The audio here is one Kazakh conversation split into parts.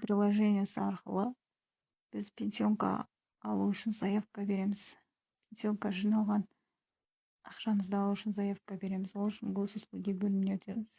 приложениясы арқылы біз пенсионка алу үшін заявка береміз. Пенсионка жиналған ақшамызды алу үшін заявка береміз. Ол үшін госуслуги бөліміне өтеміз.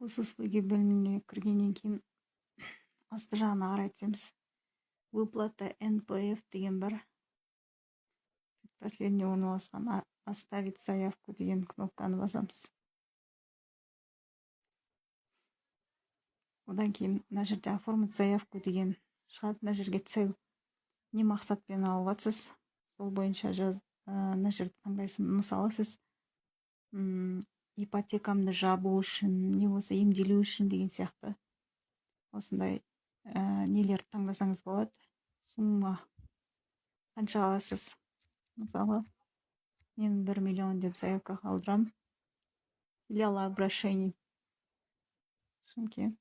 Госуслуги бөліміне кіргеннен кейін асты жағына қарай түсеміз. Выплата НПФ деген бар. Последний орналасқан оставить заявку деген кнопканы басамыз. Одан кейін мына жерде оформить заявку деген шығады. Мына жерге цель не мақсатпен алыватсыз, сол бойынша мына жерді таңдайсыз. Мысалы сіз ипотекамды жабу үшін, не болса емделу үшін деген сияқты осындай нелерді таңдасаңыз болады. Сумма қанша аласыз? Мысалы, мен 1 миллион деп заявка қалдырам. Филиал обращений. Шымкент.